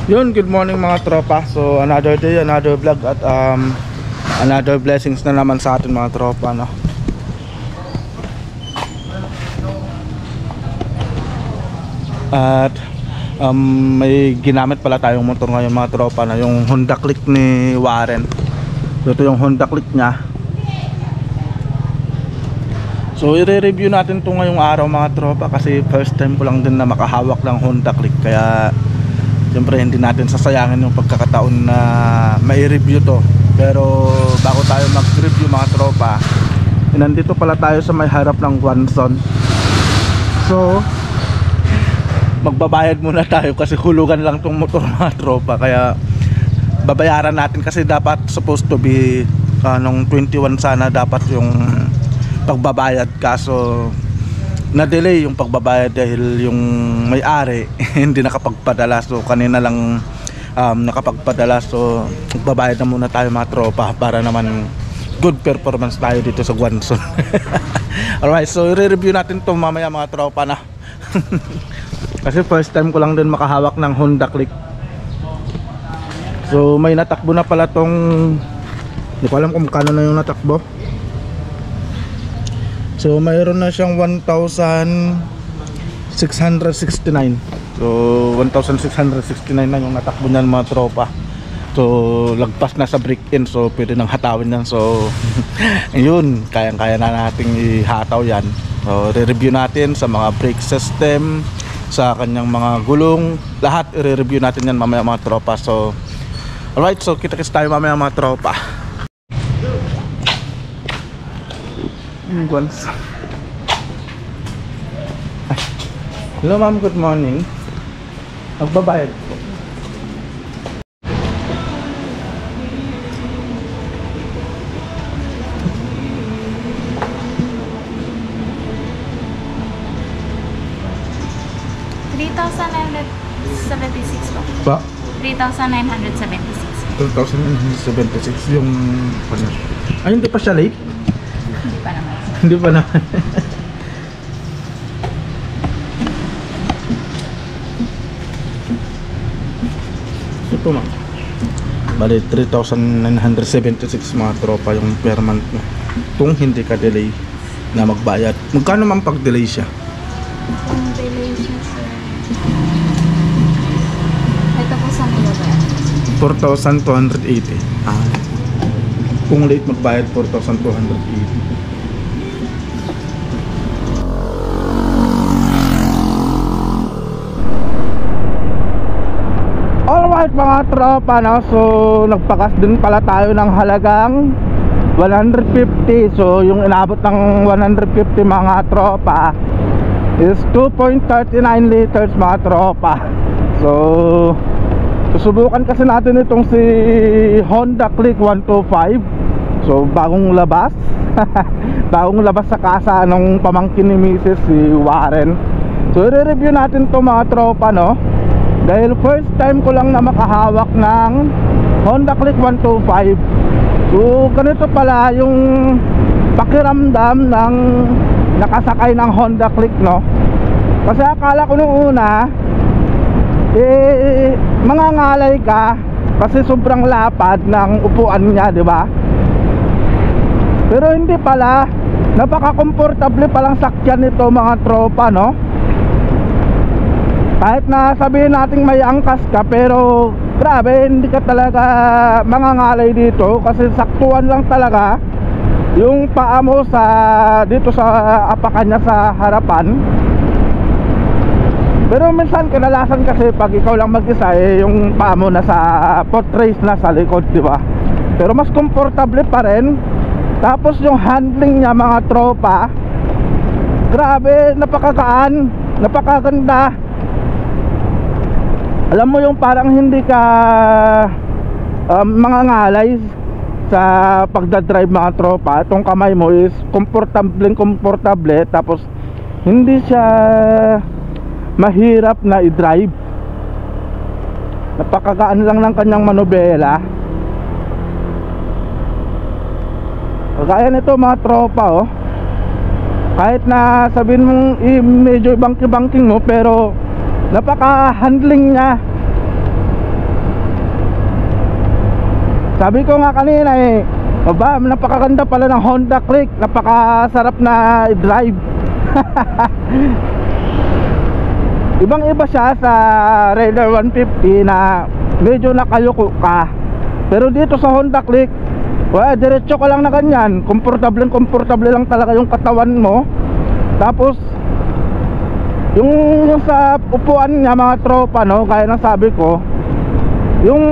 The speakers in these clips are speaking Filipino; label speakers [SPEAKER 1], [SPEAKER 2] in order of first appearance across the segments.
[SPEAKER 1] Yun, good morning mga tropa. So another day, another vlog at another blessings na naman sa atin mga tropa, no? At may ginamit pala tayong motor ngayon mga tropa, na yung Honda Click ni Warren. Ito yung Honda Click niya. So i-review natin ito ngayong araw mga tropa, kasi first time ko lang din na makahawak ng Honda Click. Kaya siyempre hindi natin sasayangin yung pagkakataon na mai-review to. Pero bago tayo mag-review mga tropa, nandito pala tayo sa may harap ng Guanzon. So magbabayad muna tayo kasi hulugan lang tong motor mga tropa. Kaya babayaran natin kasi dapat supposed to be nung 21 sana dapat yung pagbabayad, kaso na-delay yung pagbabayad dahil yung may-ari hindi nakapagpadala. So kanina lang nakapagpadala, so magbabayad na muna tayo mga tropa para naman good performance tayo dito sa Guanzon. Alright, so i-review natin to mamaya mga tropa na. Kasi first time ko lang din makahawak ng Honda Click. So may natakbo na pala tong, hindi ko alam kung kano na yung natakbo. So mayroon na siyang 1,669. So 1,669 na yung natakbo niyan mga tropa. So lagpas na sa break-in, so pwede nang hatawin yan. So yun, kayang-kaya na nating ihataw yan. So re-review natin sa mga brake system, sa kanyang mga gulong, lahat i-review natin yan mamaya mga tropa. So alright, so kita-kits tayo mamaya mga tropa. Hello ma'am, good morning. Magbabayad po.
[SPEAKER 2] $3,976 po.
[SPEAKER 1] Ba?
[SPEAKER 2] 3,976.
[SPEAKER 1] 2,976 yung ay, hindi pa siya late?
[SPEAKER 2] Hindi pa naman.
[SPEAKER 1] Hindi pa naman. Ito ma'am, bali 3,976 mga tropa yung per month na kung hindi ka delay na magbayad. Magkano ma'am pag delay siya?
[SPEAKER 2] Ang delay siya sir, ito po sa nila ba?
[SPEAKER 1] 4,280. Kung late magbayad, 4,280. Alright mga tropa, no? So nagpakas din pala tayo ng halagang 150. So yung inabot ng 150 mga tropa is 2.39 liters mga tropa. So susubukan kasi natin itong si Honda Click 125. So bagong labas. Bagong labas sa kasa ng pamangkin ni Mrs. si Warren. So i-review natin to mga tropa, no? Dahil first time ko lang na makahawak ng Honda Click 125. So ganito pala yung pakiramdam ng nakasakay ng Honda Click, no? Kasi akala ko nung una mangangalay ka kasi sobrang lapad ng upuan niya, di ba? Pero hindi pala, napaka-komportable palang sakyan nito mga tropa, no? Kahit na sabihin natin may angkas ka, pero grabe, hindi ka talaga mangangalay dito kasi saktuan lang talaga yung paa mo sa dito sa apakan niya sa harapan. Pero minsan kadalasan kasi pag ikaw lang mag-isa, yung paa mo nasa footrace na sa likod, di ba? Pero mas komportable pa rin. Tapos yung handling niya mga tropa, grabe, napakagaan, napakaganda. Alam mo yung parang hindi ka mangangalay sa pagdadrive mga tropa. Itong kamay mo is komportable, tapos hindi siya mahirap na i-drive. Napakagaan lang ng kanyang manobela. Kagaya nito mga tropa, oh. Kahit na sabihin mong medyo bangki-bangking mo, pero napaka-handling niya. Sabi ko nga kanina aba, napakaganda pala ng Honda Click. Napakasarap na i-drive. Ibang iba siya sa Raider 150 na medyo nakayuko ka. Pero dito sa Honda Click, diretso ka lang na ganyan. Komportable lang talaga yung katawan mo. Tapos yung sa upuan niya mga tropa, no, gaya ng sabi ko, yung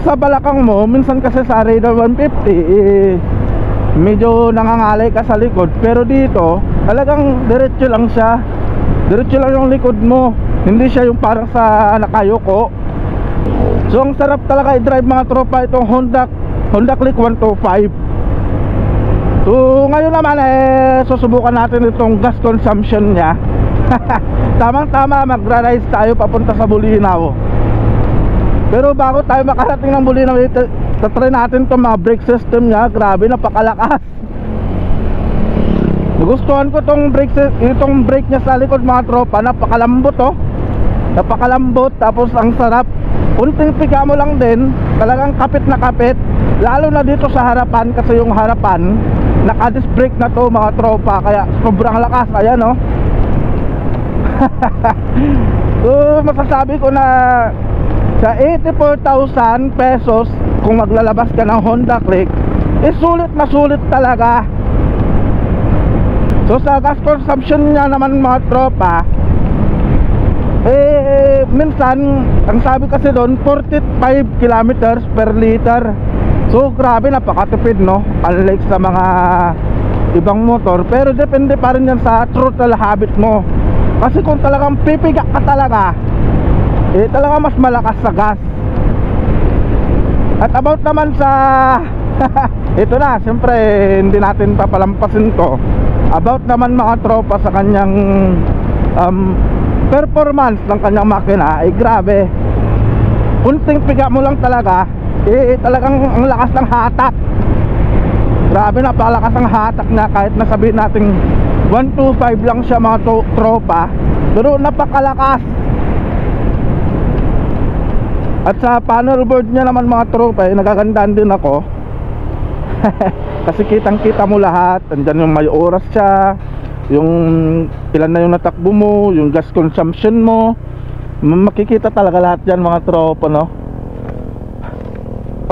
[SPEAKER 1] sa balakang mo, minsan kasi sa Raider 150 medyo nangangalay ka sa likod. Pero dito talagang diretso lang siya. Diretso lang yung likod mo. Hindi siya yung parang sa nakayuko. So ang sarap talaga i-drive mga tropa itong Honda Click 125. So ngayon naman susubukan natin itong gas consumption niya. Tamang tama, magra-rise tayo papunta sa Bulinaw. Pero bago tayo makarating ng Bulinaw, tatry natin itong mga brake system niya. Grabe, napakalakas. Nagustuhan ko itong brake niya sa likod mga tropa. Napakalambot oh. Napakalambot, tapos ang sarap. Kunting piga mo lang din, talagang kapit na kapit. Lalo na dito sa harapan, kasi yung harapan naka-disc brake na to mga tropa. Kaya sobrang lakas, ayan oh. So masasabi ko na sa 84,000 pesos, kung maglalabas ka ng Honda Click, sulit na sulit talaga. So sa gas consumption niya naman mga tropa, minsan ang sabi kasi doon 45 kilometers per liter. So grabe, napakatipid no, unlike sa mga ibang motor. Pero depende pa rin yan sa throttle habit mo. Kasi kung talagang pipiga ka talaga, talaga mas malakas sa gas. At about naman sa ito na, siyempre hindi natin papalampasin to. About naman mga tropa sa kanyang performance ng kanyang makina, grabe. Kunting piga mo lang talaga, talagang ang lakas ng hatak. Grabe, napakalakas ang hatak niya. Kahit nasabihin natin 125 lang siya mga tropa, pero napakalakas. At sa panel board niya naman mga tropa, nagagandaan din ako. Kasi kitang kita mo lahat. Andyan yung may oras siya, yung ilan na yung natakbo mo, yung gas consumption mo. Makikita talaga lahat yan mga tropa, no?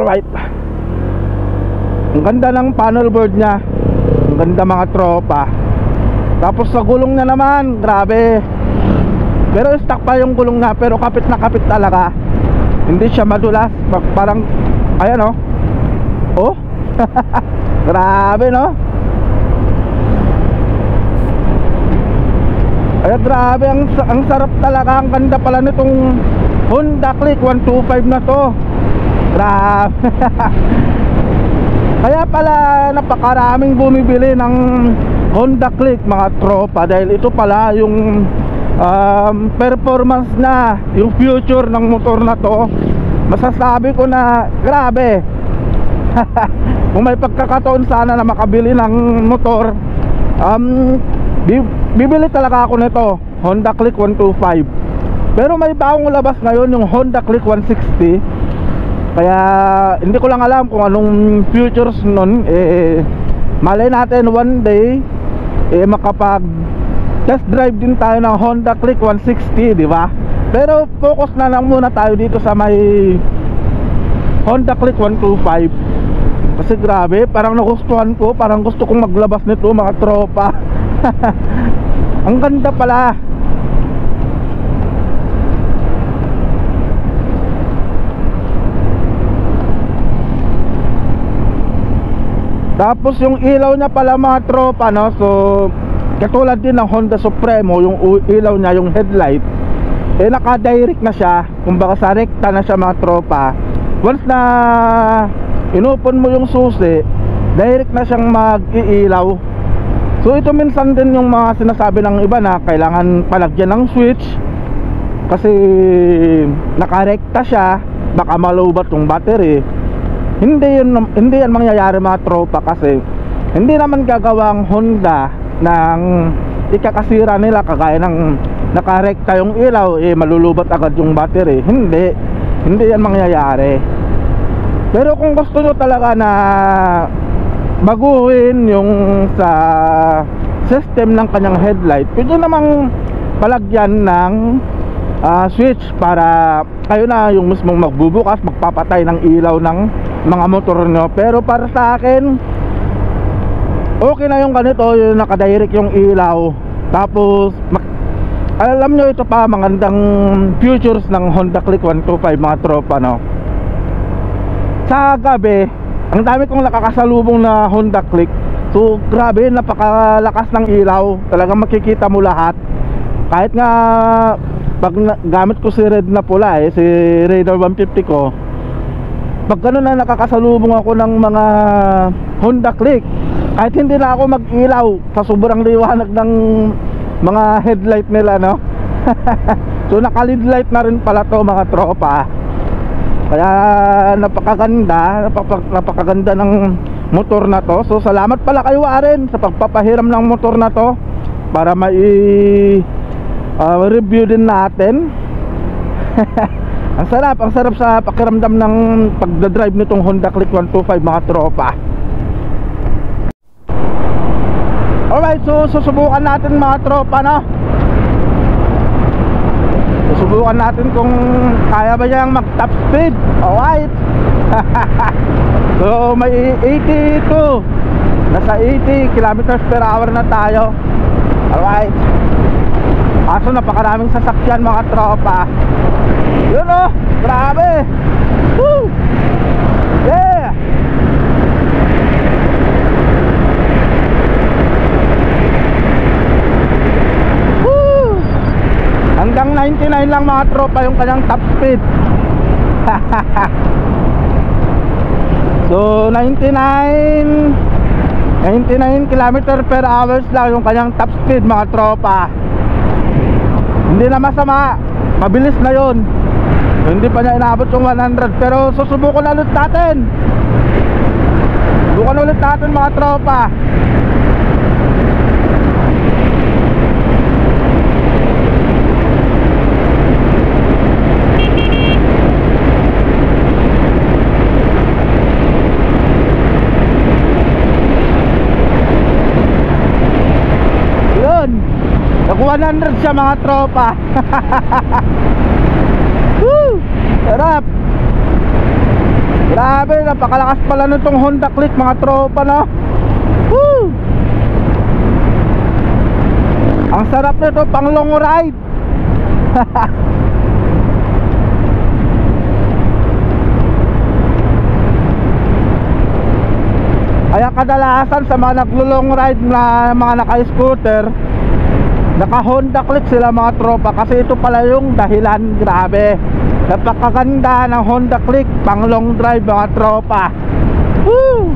[SPEAKER 1] Alright. Ang ganda ng panel board niya. Ang ganda mga tropa. Tapos sa gulong niya naman, grabe. Pero stock pa yung gulong niya, pero kapit na kapit talaga. Hindi siya madulas. Parang, ayan oh. Oh. Grabe no. Ay grabe, ang sarap talaga. Ang ganda pala nitong Honda Click 125 na to. Grabe. Kaya pala napakaraming bumibili ng Honda Click mga tropa, dahil ito pala yung performance na, yung future ng motor na to. Masasabi ko na grabe. Kung may pagkakataon sana na makabili ng motor, bibili talaga ako nito, Honda Click 125. Pero may bagong labas ngayon, yung Honda Click 160. Kaya hindi ko lang alam kung anong futures nun. Malay natin one day makapag test drive din tayo ng Honda Click 160, di ba? Pero focus na lang muna tayo dito sa may Honda Click 125. Kasi grabe, parang nagustuhan ko. Parang gusto kong maglabas nito mga tropa. Ang ganda pala. Tapos yung ilaw niya pala mga tropa, no? So katulad din ng Honda Supremo, yung ilaw niya, yung headlight, naka-direct na siya. Kumbaga sa rekta na siya mga tropa. Once na inopen mo yung susi, direct na siyang mag-iilaw. So ito minsan din yung mga sinasabi ng iba na kailangan palagyan ng switch kasi nakarekta siya, baka malowbat yung battery. Hindi yan mangyayari mga tropa, kasi hindi naman gagawang Honda ng ikakasira nila kagaya ng nakarekta yung ilaw, malulubat agad yung battery. Hindi yan mangyayari. Pero kung gusto nyo talaga na baguhin yung sa system ng kanyang headlight, pwede namang palagyan ng switch para kayo na yung mismong magbubukas, magpapatay ng ilaw ng mga motor nyo. Pero para sa akin, okay na yung ganito, yung nakadirect yung ilaw. Tapos alam nyo, ito pa magandang features ng Honda Click 125 mga tropa, no? Sa gabi, ang dami kong nakakasalubong na Honda Click. So grabe, napakalakas ng ilaw. Talagang makikita mo lahat. Kahit nga pag gamit ko si red na pula, si Raider 150 ko, pag gano'n na nakakasalubong ako ng mga Honda Click, kahit hindi na ako mag-ilaw sa sobrang liwanag ng mga headlight nila, no? So naka-lead light na rin pala to mga tropa. Kaya napakaganda ng motor na to. So salamat pala kay Warren sa pagpapahiram ng motor na to para review din natin. Ang sarap sa pakiramdam ng pagdadrive nitong Honda Click 125 mga tropa. Alright, so susubukan natin mga tropa, no? Susubukan natin kung kaya ba niyang mag top speed. Alright. So may 82, nasa 80 kilometers per hour na tayo. Alright. Aso napakaraming sasakyan mga tropa. Yun, oh, grabe. Woo! Yeah. Hanggang 99 lang mga tropa yung kanyang top speed. So 99 km per hours lang yung kanyang top speed mga tropa. Hindi na masama, mabilis na yon. Hindi pa niya inaabot yung 100. Pero susubukan ulit natin. Subukan ulit natin mga tropa. Nag 100 siya mga tropa. Woo! Sarap. Grabe, napakalakas pala nitong Honda Click mga tropa, no? Woo! Ang sarap nito pang long ride. Kaya kadalasan sa mga naglo-long ride na mga naka-scooter, naka Honda Click sila mga tropa, kasi ito pala yung dahilan. Grabe, napakaganda ng Honda Click pang long drive mga tropa. Woo!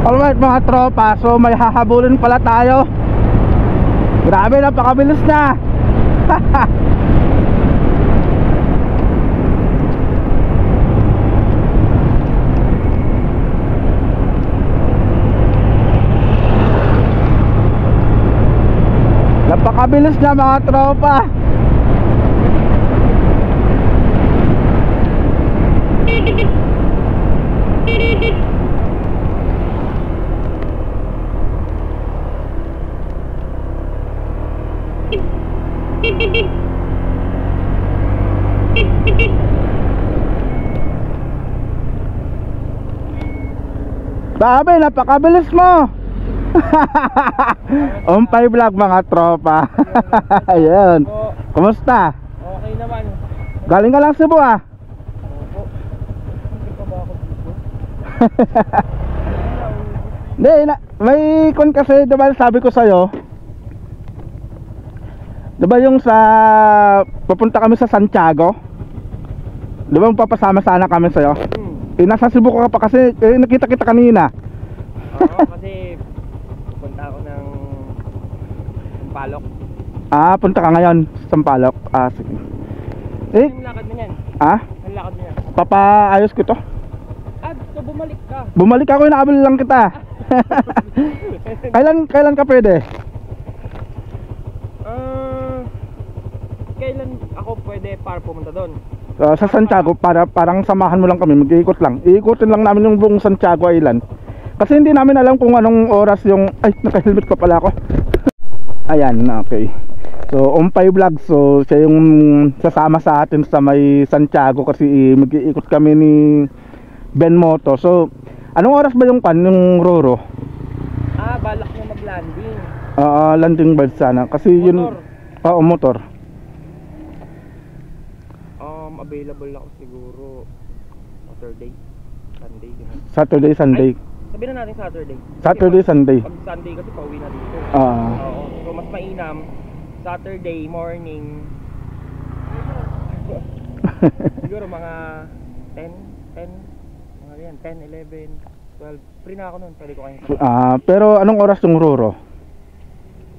[SPEAKER 1] Alright mga tropa, so may hahabulin pala tayo. Grabe, napakabilis na. Napakabilis na mga tropa. Grabe, napakabilis mo. Umpay vlog mga tropa. Ayan. Kumusta?
[SPEAKER 3] Okay naman.
[SPEAKER 1] Galing ka lang Cebu ah.
[SPEAKER 3] Opo. Hindi pa ba ako dito?
[SPEAKER 1] Hindi, may kon kasi, diba sabi ko sa'yo, diba yung sa, papunta kami sa Santiago, diba papasama sana kami sa'yo? Nasa Cebu ka pa kasi, nakita kita kanina.
[SPEAKER 3] Oo, kasi punta ako ng Sampaloc.
[SPEAKER 1] Ah, punta ka ngayon sa Sampaloc. Ah, sige.
[SPEAKER 3] Anong lakad mo yan?
[SPEAKER 1] Ah?
[SPEAKER 3] Anong lakad mo yan?
[SPEAKER 1] Papaayos ko to.
[SPEAKER 3] So bumalik ka.
[SPEAKER 1] Bumalik ako, inaabol lang kita. Kailan ka pwede?
[SPEAKER 3] Kailan ako pwede para pumunta doon?
[SPEAKER 1] Sa Santiago, parang samahan mo lang kami, mag-iikot lang. Iikutin lang namin yung buong Santiago Island. Kasi hindi namin alam kung anong oras yung... Ay, naka-helmet pa pala ako. Ayan, okay. So, Ompay Vlog. So, siya yung sasama sa atin sa may Santiago kasi mag-iikot kami ni Ben Moto. So, anong oras ba yung Roro?
[SPEAKER 3] Balak na mag-landing.
[SPEAKER 1] Landing bird sana. Kasi yun...
[SPEAKER 3] Motor.
[SPEAKER 1] Motor.
[SPEAKER 3] Available ako siguro Saturday, Sunday, gano'n.
[SPEAKER 1] Saturday, Sunday.
[SPEAKER 3] Sabihin na natin Saturday.
[SPEAKER 1] Saturday, Sunday.
[SPEAKER 3] Pag Sunday kasi pauwi na dito.
[SPEAKER 1] Oo.
[SPEAKER 3] So mas mainam Saturday morning. Siguro mga 10, mga yan, 10, 11, 12. Free na ako nun, pwede ko kayong
[SPEAKER 1] Pero anong oras yung Roro?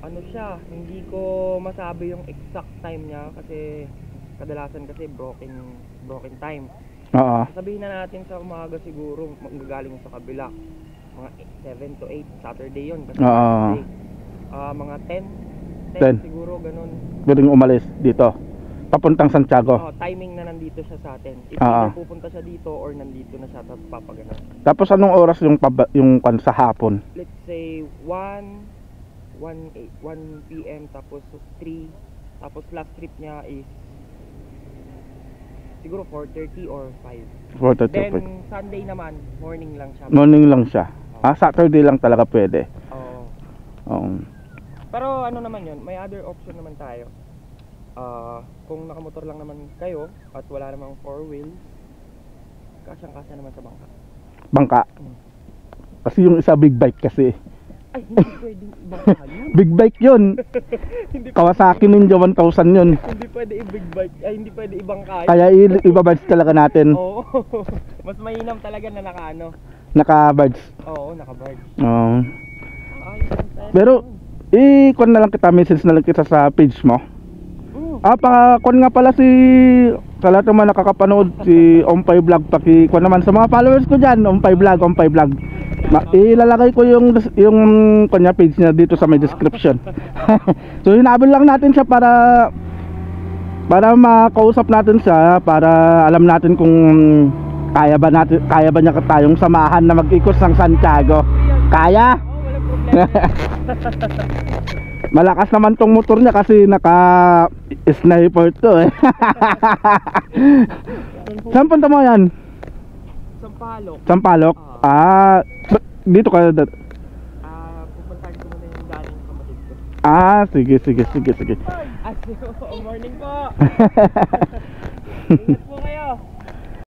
[SPEAKER 3] Ano siya, hindi ko masabi yung exact time niya kasi kadalasan kasi broken time.
[SPEAKER 1] Oo.
[SPEAKER 3] Sabihin na natin sa umaga siguro manggagaling sa kabila. Mga 7 to 8 Saturday 'yon kasi Saturday. Mga 10 siguro ganun.
[SPEAKER 1] Pwedeng umalis dito. Papuntang Santiago.
[SPEAKER 3] Timing na nandito siya sa atin. If pupunta siya dito or nandito na siya tapos papagana.
[SPEAKER 1] Tapos anong oras yung sa hapon?
[SPEAKER 3] Let's say 1 PM tapos 3 tapos last trip niya is siguro 4:30 or 5.
[SPEAKER 1] 4:30.
[SPEAKER 3] Then Sunday naman, morning lang siya.
[SPEAKER 1] Morning lang siya. Saturday lang talaga pwede. Oo.
[SPEAKER 3] Pero ano naman 'yon, may other option naman tayo. Kung nakamotor lang naman kayo at wala namang 4 wheel, kasyang-kasya naman sa bangka.
[SPEAKER 1] Bangka? Kasi yung isa big bike kasi.
[SPEAKER 3] Ay, hindi pwedeng ibangka yun.
[SPEAKER 1] Big bike yun. Kawasaki Ninja 1000 yun.
[SPEAKER 3] Hindi pwede i-big bike, ay hindi pwede ibangka yun.
[SPEAKER 1] Kaya ibabarge talaga natin.
[SPEAKER 3] Oo. Mas mainam talaga na
[SPEAKER 1] Naka-barge.
[SPEAKER 3] Oo, naka-barge.
[SPEAKER 1] Oo.
[SPEAKER 3] Pero
[SPEAKER 1] i-kon na lang kita, message na lang kita sa page mo. Kon nga pala sa lahat naman nakakapanood si Ompay Vlog, kon naman sa mga followers ko dyan, Ompay Vlog. Ilalagay ko yung kanya page niya dito sa may description. So hinabol lang natin siya para makausap natin siya, para alam natin kung kaya ba niya tayong samahan na mag-ikot ng Santiago. Kaya? Malakas naman tong motor niya kasi naka-sniper to eh. Saan punta mo yan? Sampaloc? Dito ka.
[SPEAKER 3] Pupuntahan ko muna yung galing kapatid ko.
[SPEAKER 1] Sige.
[SPEAKER 3] Morning po. Ingat po kayo.